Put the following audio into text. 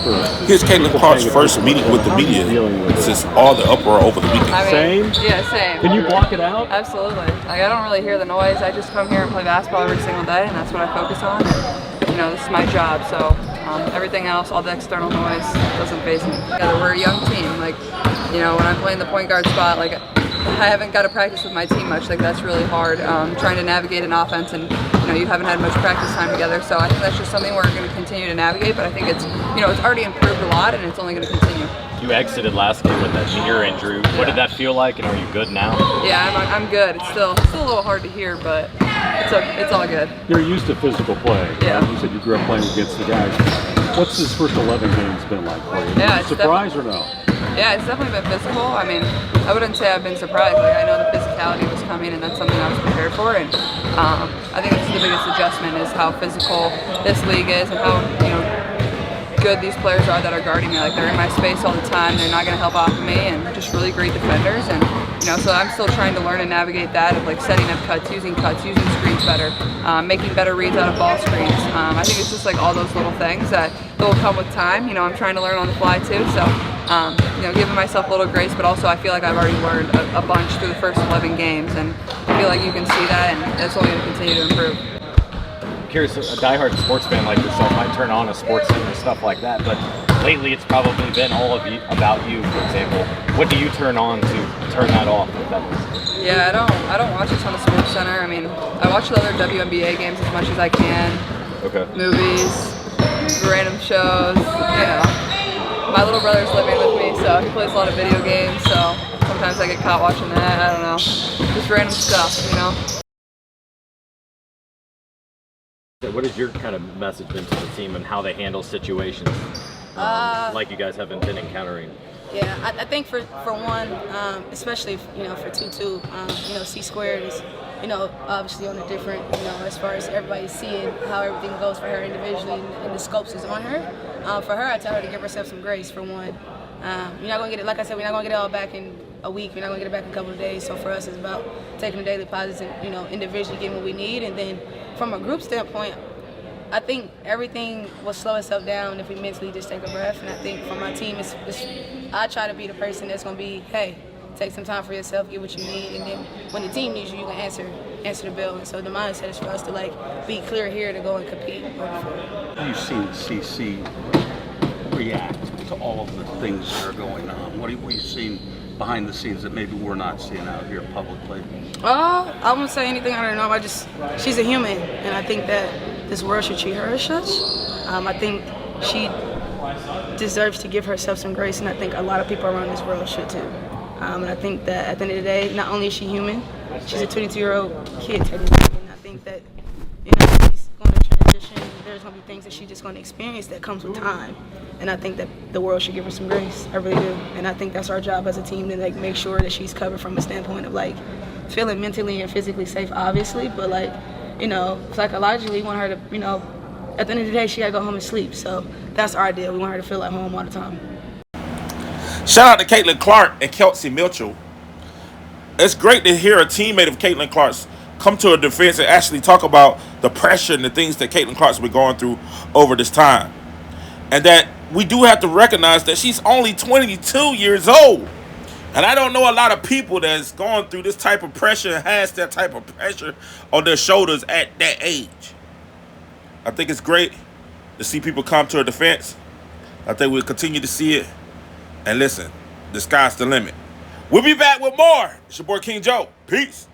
Here's Caitlin Clark's first meeting with the media since all the uproar over the weekend. Same? Yeah, same. Can you block it out? Absolutely. Like, I don't really hear the noise. I just come here and play basketball every single day, and that's what I focus on. And, this is my job, so everything else, all the external noise, doesn't faze me. We're a young team. Like, when I'm playing the point guard spot, like, I haven't got to practice with my team much. Like, that's really hard. Trying to navigate an offense, and you haven't had much practice time together. So I think that's just something we're going to continue to navigate. But I think it's it's already improved a lot, and it's only going to continue. You exited last game with that ear injury. What did that feel like, and are you good now? Yeah, I'm good. It's still a little hard to hear, but it's all good. You're used to physical play. Yeah. You said you grew up playing against the guys. What's this first 11 games been like for you? Yeah, Surprise or no? Yeah, it's definitely been physical. I mean, I wouldn't say I've been surprised. Like, I know the physicality was coming, and that's something I was prepared for. And I think this is the biggest adjustment is how physical this league is, and how good these players are that are guarding me. Like, they're in my space all the time. They're not going to help off of me, and just really great defenders. And so I'm still trying to learn and navigate that of like setting up cuts, using screens better, making better reads out of ball screens. I think it's just like all those little things that will come with time. I'm trying to learn on the fly too. So. Giving myself a little grace, but also I feel like I've already learned a bunch through the first 11 games, and I feel like you can see that, and it's only going to continue to improve. I'm curious, a diehard sports fan like yourself might turn on a sports center and stuff like that, but lately it's probably been all about you, for example. What do you turn on to turn that off? Yeah, I don't watch a ton of sports center. I mean, I watch the other WNBA games as much as I can. Okay. Movies, random shows, My little brother's living with me, so he plays a lot of video games, so sometimes I get caught watching that. I don't know. Just random stuff, What has your kind of message been to the team and how they handle situations like you guys haven't been encountering? Yeah, I think for one, especially for 2-2, C squared is obviously on a different as far as everybody seeing how everything goes for her individually and the scopes is on her. For her, I tell her to give herself some grace for one. You're not gonna get it, like I said, we're not gonna get it all back in a week. We're not gonna get it back in a couple of days. So for us, it's about taking the daily positives and individually getting what we need. And then from a group standpoint, I think everything will slow itself down if we mentally just take a breath. And I think for my team, I try to be the person that's going to be, hey, take some time for yourself, get what you need, and then when the team needs you, you can answer the bell. And so the mindset is for us to be clear here to go and compete. You've seen CC react to all of the things that are going on. What have you seen behind the scenes that maybe we're not seeing out here publicly? I won't say anything I don't know. She's a human, and I think that this world should treat her as such. I think she deserves to give herself some grace, and I think a lot of people around this world should too. And I think that at the end of the day, not only is she human, she's a 22-year-old kid technically, and I think that she's going to transition. There's going to be things that she's just going to experience that comes with time, and I think that the world should give her some grace. I really do, and I think that's our job as a team to make sure that she's covered from a standpoint of feeling mentally and physically safe, obviously, but psychologically, we want her to, at the end of the day, she gotta go home and sleep. So that's our deal. We want her to feel at home all the time. Shout out to Caitlin Clark and Kelsey Mitchell. It's great to hear a teammate of Caitlin Clark's come to her defense and actually talk about the pressure and the things that Caitlin Clark's been going through over this time. And that we do have to recognize that she's only 22 years old. And I don't know a lot of people that's gone through this type of pressure and has that type of pressure on their shoulders at that age. I think it's great to see people come to her defense. I think we'll continue to see it. And listen, the sky's the limit. We'll be back with more. It's your boy King Joe. Peace.